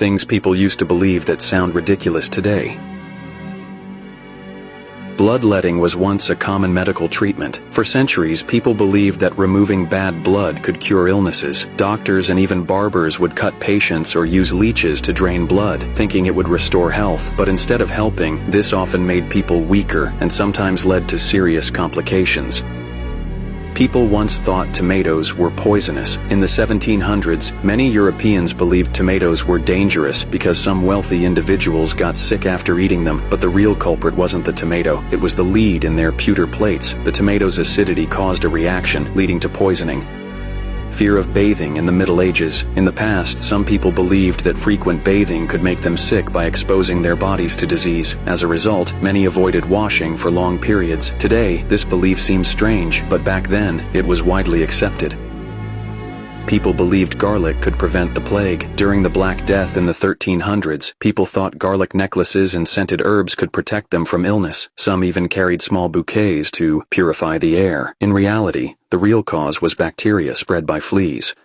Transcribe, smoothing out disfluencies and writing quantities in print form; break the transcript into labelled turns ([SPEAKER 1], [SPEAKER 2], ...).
[SPEAKER 1] Things people used to believe that sound ridiculous today. Bloodletting was once a common medical treatment. For centuries, people believed that removing bad blood could cure illnesses. Doctors and even barbers would cut patients or use leeches to drain blood, thinking it would restore health. But instead of helping, this often made people weaker and sometimes led to serious complications. People once thought tomatoes were poisonous. In the 1700s, many Europeans believed tomatoes were dangerous because some wealthy individuals got sick after eating them, but the real culprit wasn't the tomato, it was the lead in their pewter plates. The tomato's acidity caused a reaction, leading to poisoning. Fear of bathing in the Middle Ages. In the past, some people believed that frequent bathing could make them sick by exposing their bodies to disease. As a result, many avoided washing for long periods. Today, this belief seems strange, but back then, it was widely accepted. People believed garlic could prevent the plague. During the Black Death in the 1300s, people thought garlic necklaces and scented herbs could protect them from illness. Some even carried small bouquets to purify the air. In reality, the real cause was bacteria spread by fleas.